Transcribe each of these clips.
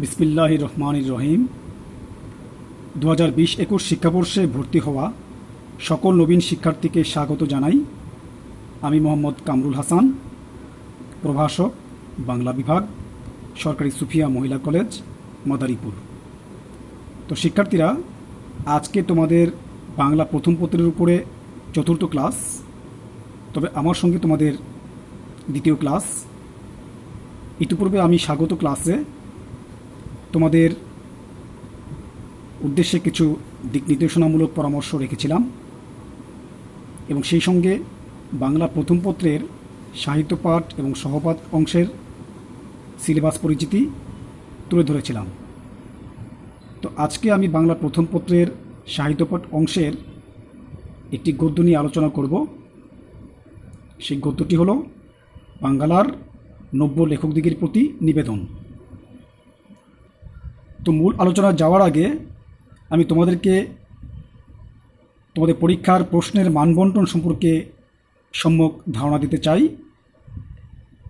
বিসমিল্লাহির রহমানির রহিম। 2020-21 শিক্ষাবর্ষে ভর্তি হওয়া সকল নবীন শিক্ষার্থীকে স্বাগত জানাই। আমি মোহাম্মদ কামরুল হাসান, প্রভাষক, বাংলা বিভাগ, সরকারি সুফিয়া মহিলা কলেজ, মাদারীপুর। তো শিক্ষার্থীরা, আজকে তোমাদের বাংলা প্রথম পত্রের উপরে চতুর্থ ক্লাস, তবে আমার সঙ্গে তোমাদের দ্বিতীয় ক্লাস। ইতিপূর্বে আমি স্বাগত ক্লাসে তোমাদের উদ্দেশ্যে কিছু দিক নির্দেশনামূলক পরামর্শ রেখেছিলাম এবং সেই সঙ্গে বাংলা প্রথম পত্রের সাহিত্য পাঠ এবং সহপাঠ অংশের সিলেবাস পরিচিতি তুলে ধরেছিলাম। তো আজকে আমি বাংলা প্রথম পত্রের সাহিত্য পাঠ অংশের একটি গদ্য নিয়ে আলোচনা করব। সেই গদ্যটি হলো বাংলার নব্য লেখকদিগের প্রতি নিবেদন। তো মূল আলোচনা যাওয়ার আগে আমি তোমাদের পরীক্ষার প্রশ্নের মানবন্টন সম্পর্কে সম্যক ধারণা দিতে চাই।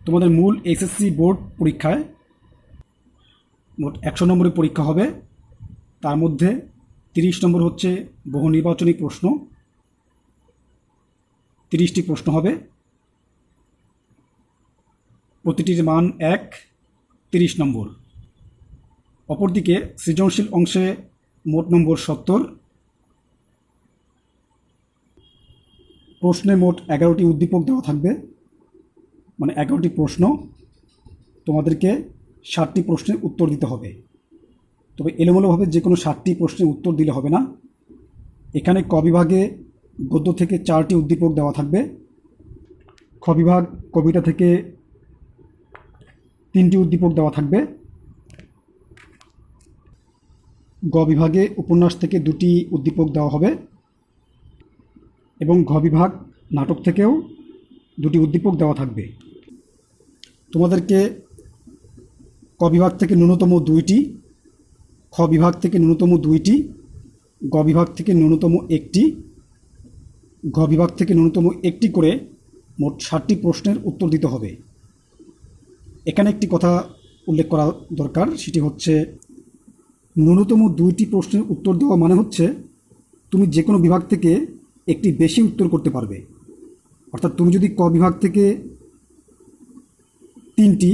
তোমাদের মূল এসএসসি বোর্ড পরীক্ষায় মোট 100 নম্বরের পরীক্ষা হবে। তার মধ্যে 30 নম্বর হচ্ছে বহু নির্বাচনী প্রশ্ন, 30টি প্রশ্ন হবে, প্রতিটির মান 30 নম্বর। অপরদিকে সৃজনশীল অংশে মোট নম্বর 70, প্রশ্নে মোট 11টি উদ্দীপক দেওয়া থাকবে, মানে 11টি প্রশ্ন। তোমাদেরকে 60টি প্রশ্নের উত্তর দিতে হবে। তবে এলোমেলোভাবে যে কোনো 60টি প্রশ্নের উত্তর দিলে হবে না। এখানে ক বিভাগে গদ্য থেকে 4টি উদ্দীপক দেওয়া থাকবে, খ বিভাগ কবিতা থেকে 3টি উদ্দীপক দেওয়া থাকবে, গ বিভাগে উপন্যাস থেকে 2টি উদ্দীপক দেওয়া হবে এবং ঘ বিভাগ নাটক থেকেও 2টি উদ্দীপক দেওয়া থাকবে। তোমাদেরকে ক বিভাগ থেকে ন্যূনতম 2টি, খ বিভাগ থেকে ন্যূনতম 2টি, গ বিভাগ থেকে ন্যূনতম 1টি, ঘ বিভাগ থেকে ন্যূনতম 1টি করে মোট 60টি প্রশ্নের উত্তর দিতে হবে। এখানে একটি কথা উল্লেখ করা দরকার, সেটি হচ্ছে ন্যূনতম 2টি প্রশ্নের উত্তর দেওয়া মানে হচ্ছে তুমি যে কোনো বিভাগ থেকে একটি বেশি উত্তর করতে পারবে। অর্থাৎ তুমি যদি ক বিভাগ থেকে 3টি,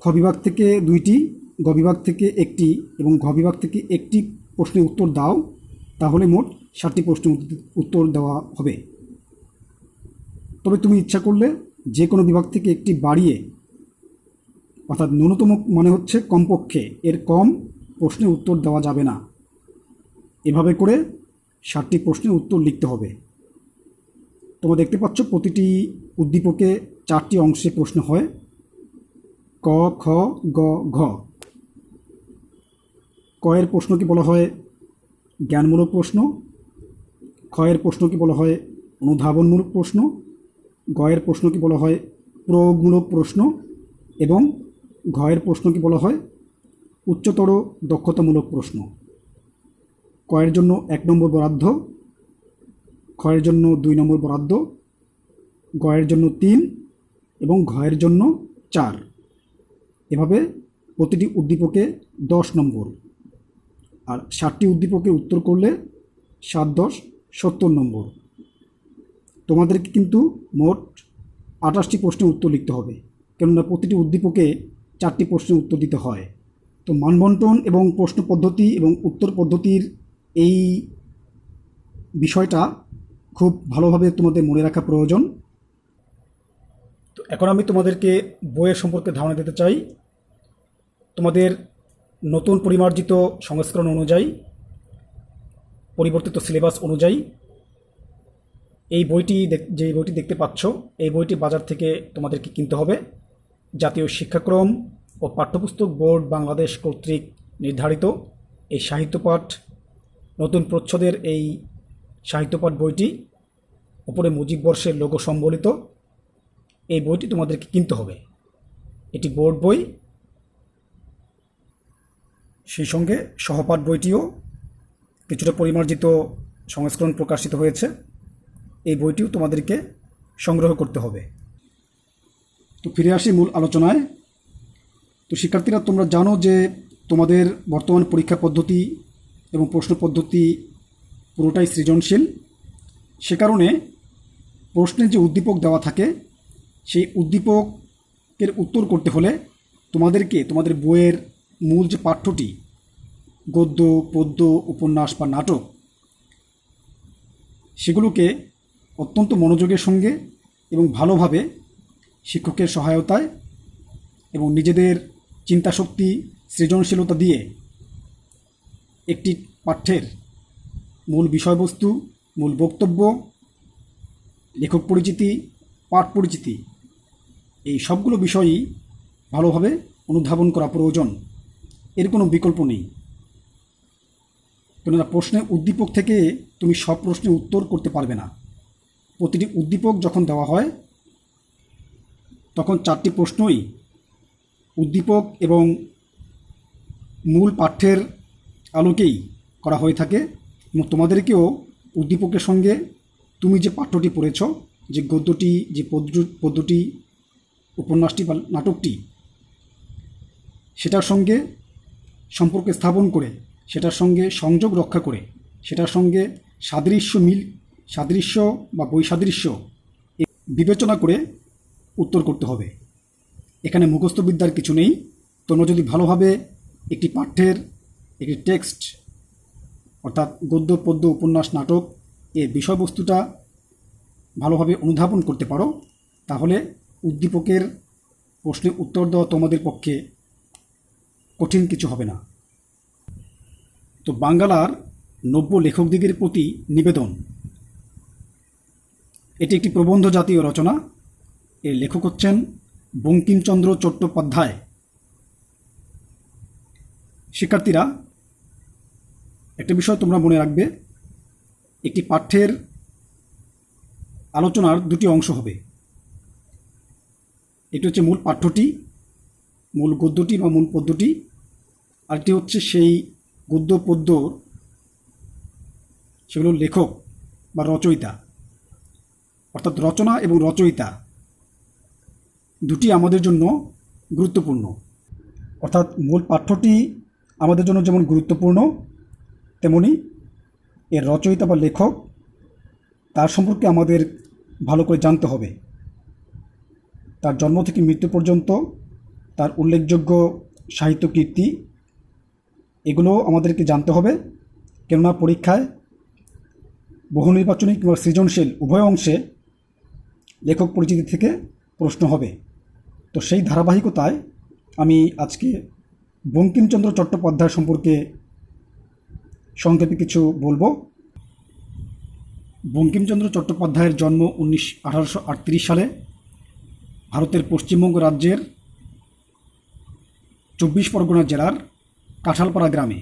খ বিভাগ থেকে 2টি, গ বিভাগ থেকে 1টি এবং ঘ বিভাগ থেকে 1টি প্রশ্নের উত্তর দাও, তাহলে মোট 60টি প্রশ্নের উত্তর দেওয়া হবে। তবে তুমি ইচ্ছা করলে যে কোনো বিভাগ থেকে একটি বাড়িয়ে, অর্থাৎ ন্যূনতম মানে হচ্ছে কমপক্ষে, এর কম প্রশ্নের উত্তর দেওয়া যাবে না। এভাবে করে 60টি প্রশ্নের উত্তর লিখতে হবে। তোমরা দেখতে পাচ্ছ প্রতিটি উদ্দীপকে 4টি অংশে প্রশ্ন হয়, ক, খ, গ, ঘ। ক এর প্রশ্নকে বলা হয় জ্ঞানমূলক প্রশ্ন, খ এর প্রশ্নকে বলা হয় অনুধাবনমূলক প্রশ্ন, গ এর প্রশ্নকে বলা হয় প্রয়োগমূলক প্রশ্ন এবং ঘ এর প্রশ্নকে বলা হয় উচ্চতর দক্ষতামূলক প্রশ্ন। ক এর জন্য 1 নম্বর বরাদ্দ, খ এর জন্য 2 নম্বর বরাদ্দ, গ এর জন্য 3 এবং ঘ এর জন্য 4। এভাবে প্রতিটি উদ্দীপকে 10 নম্বর। আর 60টি উদ্দীপকে উত্তর করলে 7 10 70 নম্বর। তোমাদেরকে কিন্তু মোট 28টি প্রশ্নের উত্তর লিখতে হবে, কেননা প্রতিটি উদ্দীপকে 4টি প্রশ্নের উত্তর দিতে হয়। তো মানবন্টন এবং প্রশ্ন পদ্ধতি এবং উত্তর পদ্ধতির এই বিষয়টা খুব ভালোভাবে তোমাদের মনে রাখা প্রয়োজন। তো এখন আমি তোমাদেরকে বইয়ের সম্পর্কে ধারণা দিতে চাই। তোমাদের নতুন পরিমার্জিত সংস্করণ অনুযায়ী, পরিবর্তিত সিলেবাস অনুযায়ী এই বইটি, যে বইটি দেখতে পাচ্ছ, এই বইটি বাজার থেকে তোমাদেরকে কিনতে হবে। জাতীয় শিক্ষাক্রম ও পাঠ্যপুস্তক বোর্ড বাংলাদেশ কর্তৃক নির্ধারিত এই সাহিত্যপাঠ নতুন প্রচ্ছদের এই সাহিত্যপাঠ বইটি, উপরে মুজিব বর্ষের লোগো সম্বলিত এই বইটি তোমাদেরকে কিনতে হবে। এটি বোর্ড বই, সেই সঙ্গে সহপাঠ বইটিও কিছুটা পরিমার্জিত সংস্করণ প্রকাশিত হয়েছে। এই বইটিও তোমাদেরকে সংগ্রহ করতে হবে। তো ফিরে আসি মূল আলোচনায়। তো শিক্ষার্থীরা, তোমরা জানো যে তোমাদের বর্তমান পরীক্ষা পদ্ধতি এবং প্রশ্ন পদ্ধতি পুরোটাই সৃজনশীল। সে কারণে প্রশ্নে যে উদ্দীপক দেওয়া থাকে সেই উদ্দীপকের উত্তর করতে হলে তোমাদেরকে তোমাদের বইয়ের মূল যে পাঠ্যটি, গদ্য, পদ্য, উপন্যাস বা নাটক, সেগুলোকে অত্যন্ত মনোযোগের সঙ্গে এবং ভালোভাবে শিক্ষকের সহায়তায় এবং নিজেদের চিন্তাশক্তি, সৃজনশীলতা দিয়ে একটি পাঠ্যের মূল বিষয়বস্তু, মূল বক্তব্য, লেখক পরিচিতি, পাঠ পরিচিতি, এই সবগুলো বিষয়ই ভালোভাবে অনুধাবন করা প্রয়োজন। এর কোনো বিকল্প নেই। কেননা প্রশ্নের উদ্দীপক থেকে তুমি সব প্রশ্নের উত্তর করতে পারবে না। প্রতিটি উদ্দীপক যখন দেওয়া হয় তখন 4টি প্রশ্নই উদ্দীপক এবং মূল পাঠ্যের আলোকেই করা হয়ে থাকে, এবং তোমাদেরকেও উদ্দীপকের সঙ্গে তুমি যে পাঠ্যটি পড়েছ, যে গদ্যটি, যে পদ্যটি, উপন্যাসটি বা নাটকটি, সেটার সঙ্গে সম্পর্ক স্থাপন করে, সেটার সঙ্গে সংযোগ রক্ষা করে, সেটার সঙ্গে সাদৃশ্য বা বৈসাদৃশ্য বিবেচনা করে উত্তর করতে হবে। এখানে মুখস্থবিদ্যার কিছু নেই। তোমরা যদি ভালোভাবে একটি পাঠ্যের একটি টেক্সট, অর্থাৎ গদ্য, পদ্য, উপন্যাস, নাটক এর বিষয়বস্তুটা ভালোভাবে অনুধাবন করতে পারো, তাহলে উদ্দীপকের প্রশ্নের উত্তর দেওয়া তোমাদের পক্ষে কঠিন কিছু হবে না। তো বাংলার নব্য লেখকদিগের প্রতি নিবেদন, এটি একটি প্রবন্ধ জাতীয় রচনা। এর লেখক হচ্ছেন বঙ্কিমচন্দ্র চট্টোপাধ্যায়। শিক্ষার্থীরা, একটা বিষয় তোমরা মনে রাখবে, একটি পাঠ্যের আলোচনার 2টি অংশ হবে। এটি হচ্ছে মূল পাঠ্যটি, মূল গদ্যটি বা মূল পদ্যটি, আরেকটি হচ্ছে সেই গদ্য পদ্যর সেগুলো লেখক বা রচয়িতা। অর্থাৎ রচনা এবং রচয়িতা দুটি আমাদের জন্য গুরুত্বপূর্ণ। অর্থাৎ মূল পাঠ্যটি আমাদের জন্য যেমন গুরুত্বপূর্ণ, তেমনি এর রচয়িতা বা লেখক, তার সম্পর্কে আমাদের ভালো করে জানতে হবে। তার জন্ম থেকে মৃত্যু পর্যন্ত তার উল্লেখযোগ্য সাহিত্য কীর্তি, এগুলো আমাদেরকে জানতে হবে। কেননা পরীক্ষায় বহু নির্বাচনী কিংবা সৃজনশীল উভয় অংশে লেখক পরিচিতি থেকে প্রশ্ন হবে। তো সেই ধারাবাহিকতায় আমি আজকে বঙ্কিমচন্দ্র চট্টোপাধ্যায় সম্পর্কে সংক্ষেপে কিছু বলবো। বঙ্কিমচন্দ্র চট্টোপাধ্যায়ের জন্ম 1838 সালে ভারতের পশ্চিমবঙ্গ রাজ্যের 24 পরগনা জেলার কাঁঠালপাড়া গ্রামে,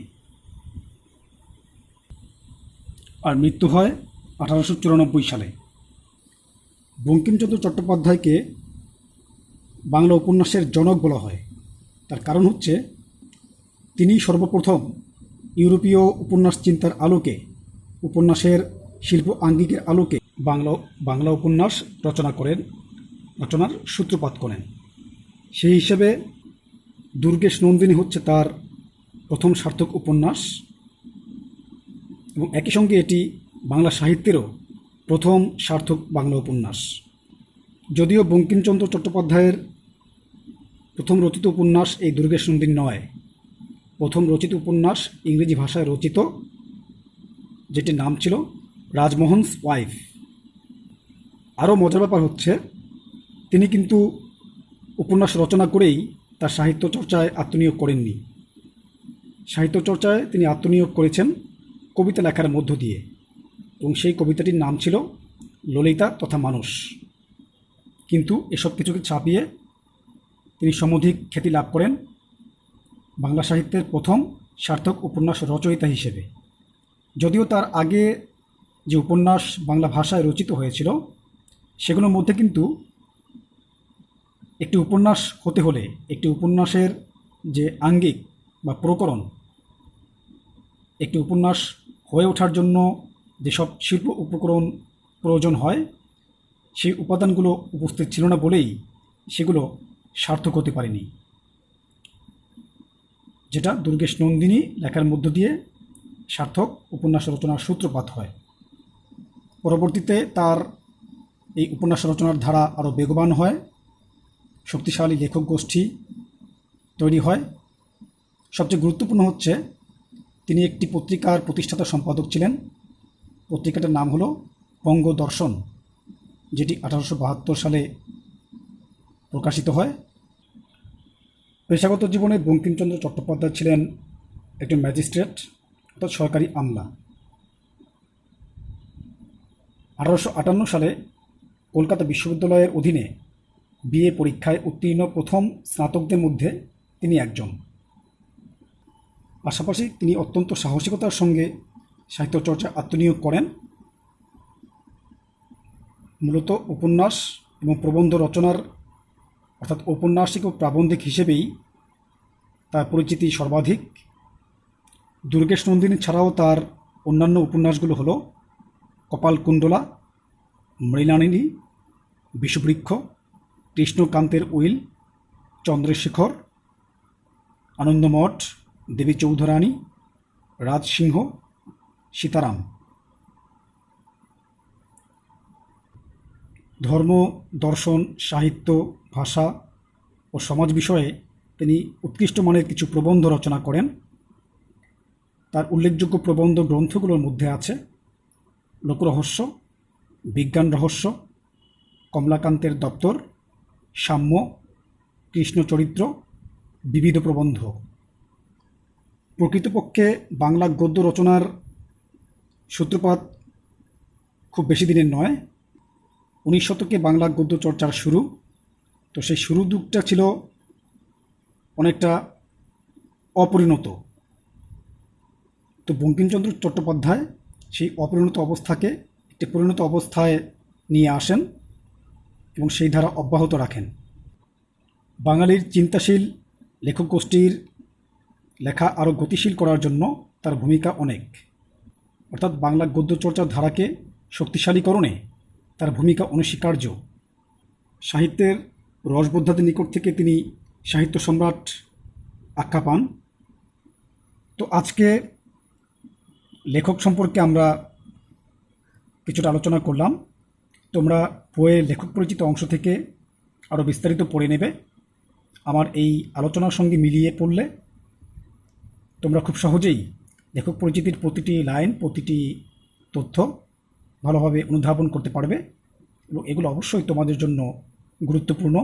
আর মৃত্যু হয় 1894 সালে। বঙ্কিমচন্দ্র চট্টোপাধ্যায়কে বাংলা উপন্যাসের জনক বলা হয়। তার কারণ হচ্ছে তিনি সর্বপ্রথম ইউরোপীয় উপন্যাস চিন্তার আলোকে, উপন্যাসের শিল্প আঙ্গিকের আলোকে বাংলা উপন্যাস রচনার সূত্রপাত করেন। সেই হিসেবে দুর্গেশ নন্দিনী হচ্ছে তার প্রথম সার্থক উপন্যাস, এবং একই সঙ্গে এটি বাংলা সাহিত্যেরও প্রথম সার্থক বাংলা উপন্যাস। যদিও বঙ্কিমচন্দ্র চট্টোপাধ্যায়ের প্রথম রচিত উপন্যাস এই দুর্গেশ নন্দিনী নয়, প্রথম রচিত উপন্যাস ইংরেজি ভাষায় রচিত, যেটির নাম ছিল রাজমোহনস ওয়াইফ। আরও মজার ব্যাপার হচ্ছে তিনি কিন্তু উপন্যাস রচনা করেই তার সাহিত্য চর্চায় আত্মনিয়োগ করেননি। সাহিত্য চর্চায় তিনি আত্মনিয়োগ করেছেন কবিতা লেখার মধ্য দিয়ে, এবং সেই কবিতাটির নাম ছিল ললিতা তথা মানুষ। কিন্তু এসব কিছুকে ছাপিয়ে তিনি সমধিক খ্যাতি লাভ করেন বাংলা সাহিত্যের প্রথম সার্থক উপন্যাস রচয়িতা হিসেবে। যদিও তার আগে যে উপন্যাস বাংলা ভাষায় রচিত হয়েছিল সেগুলোর মধ্যে কিন্তু একটি উপন্যাস হতে হলে একটি উপন্যাসের যে আঙ্গিক বা প্রকরণ, একটি উপন্যাস হয়ে ওঠার জন্য যেসব শিল্প উপকরণ প্রয়োজন হয়, সেই উপাদানগুলো উপস্থিত ছিল না বলেই সেগুলো সার্থক হতে পারেনি। যেটা দুর্গেশ নন্দিনী লেখার মধ্য দিয়ে সার্থক উপন্যাস রচনার সূত্রপাত হয়। পরবর্তীতে তার এই উপন্যাস রচনার ধারা আরও বেগবান হয়, শক্তিশালী লেখক গোষ্ঠী তৈরি হয়। সবচেয়ে গুরুত্বপূর্ণ হচ্ছে তিনি একটি পত্রিকার প্রতিষ্ঠাতা সম্পাদক ছিলেন। পত্রিকাটার নাম হলো বঙ্গদর্শন, যেটি 1872 সালে প্রকাশিত হয়। পেশাগত জীবনে বঙ্কিমচন্দ্র চট্টোপাধ্যায় ছিলেন একজন ম্যাজিস্ট্রেট, অর্থাৎ সরকারি আমলা। 1858 সালে কলকাতা বিশ্ববিদ্যালয়ের অধীনে বিএ পরীক্ষায় উত্তীর্ণ প্রথম স্নাতকদের মধ্যে তিনি একজন। পাশাপাশি তিনি অত্যন্ত সাহসিকতার সঙ্গে সাহিত্য চর্চা আত্মনিয়োগ করেন। মূলত উপন্যাস এবং প্রবন্ধ রচনার অর্থাৎ ঔপন্যাসিক ও প্রাবন্ধিক হিসেবেই তার পরিচিতি সর্বাধিক। দুর্গেশ নন্দিনী ছাড়াও তার অন্যান্য উপন্যাসগুলো হলো কপালকুণ্ডলা, মৃণালিনী, বিষবৃক্ষ, কৃষ্ণকান্তের উইল, চন্দ্রশেখর, আনন্দমঠ, দেবী চৌধুরানী, রাজসিংহ, সীতারাম। ধর্ম, দর্শন, সাহিত্য, ভাষা ও সমাজ বিষয়ে তিনি উৎকৃষ্ট মানের কিছু প্রবন্ধ রচনা করেন। তার উল্লেখযোগ্য প্রবন্ধ গ্রন্থগুলোর মধ্যে আছে লোকরহস্য, বিজ্ঞান রহস্য, কমলাকান্তের দপ্তর, সাম্য, কৃষ্ণচরিত্র, বিবিধ প্রবন্ধ। প্রকৃতপক্ষে বাংলা গদ্য রচনার সূত্রপাত খুব বেশি দিনের নয়। 19 শতকে বাংলা গদ্য চর্চার শুরু। তো সেই শুরুর দিকটা ছিল অনেকটা অপরিণত। তো বঙ্কিমচন্দ্র চট্টোপাধ্যায় সেই অপরিণত অবস্থাকে একটি পরিণত অবস্থায় নিয়ে আসেন এবং সেই ধারা অব্যাহত রাখেন। বাঙালির চিন্তাশীল লেখক গোষ্ঠীর লেখা আরও গতিশীল করার জন্য তার ভূমিকা অনেক, অর্থাৎ বাংলা গদ্য চর্চার ধারাকে শক্তিশালীকরণে তার ভূমিকা অনস্বীকার্য। সাহিত্যের রসবোদ্ধাদের নিকট থেকে তিনি সাহিত্য সম্রাট আখ্যা পান। তো আজকে লেখক সম্পর্কে আমরা কিছুটা আলোচনা করলাম। তোমরা বইয়ের লেখক পরিচিত অংশ থেকে আরও বিস্তারিত পড়ে নেবে। আমার এই আলোচনার সঙ্গে মিলিয়ে পড়লে তোমরা খুব সহজেই লেখক পরিচিতির প্রতিটি লাইন, প্রতিটি তথ্য ভালোভাবে অনুধাবন করতে পারবে এবং এগুলো অবশ্যই তোমাদের জন্য গুরুত্বপূর্ণ।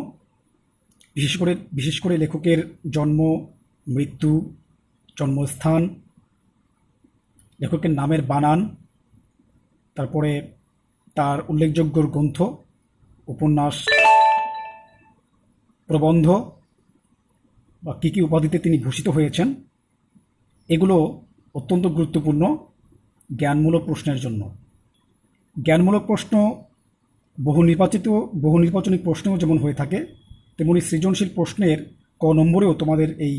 বিশেষ করে লেখকের জন্ম, মৃত্যু, জন্মস্থান, লেখকের নামের বানান, তারপরে তার উল্লেখযোগ্য গ্রন্থ, উপন্যাস, প্রবন্ধ বা কী কী উপাধিতে তিনি ভূষিত হয়েছেন, এগুলো অত্যন্ত গুরুত্বপূর্ণ জ্ঞানমূলক প্রশ্নের জন্য। জ্ঞানমূলক প্রশ্ন বহু নির্বাচনী প্রশ্নেও যেমন হয়ে থাকে, তেমনি সৃজনশীল প্রশ্নের ক নম্বরেও তোমাদের এই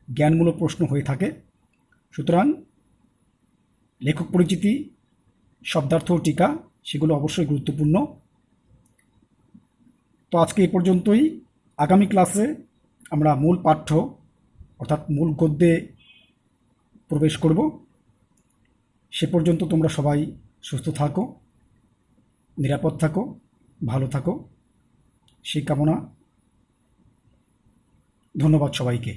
জ্ঞানমূলক প্রশ্ন হয়ে থাকে। সুতরাং লেখক পরিচিতি, শব্দার্থ ও টিকা সেগুলো অবশ্যই গুরুত্বপূর্ণ। তো আজকে এই পর্যন্তই। আগামী ক্লাসে আমরা মূল পাঠ্য অর্থাৎ মূল গদ্যে প্রবেশ করব। সে পর্যন্ত তোমরা সবাই সুস্থ থাকো, নিরাপদ থাকো, ভালো থাকো, সেই কামনা। ধন্যবাদ সবাইকে।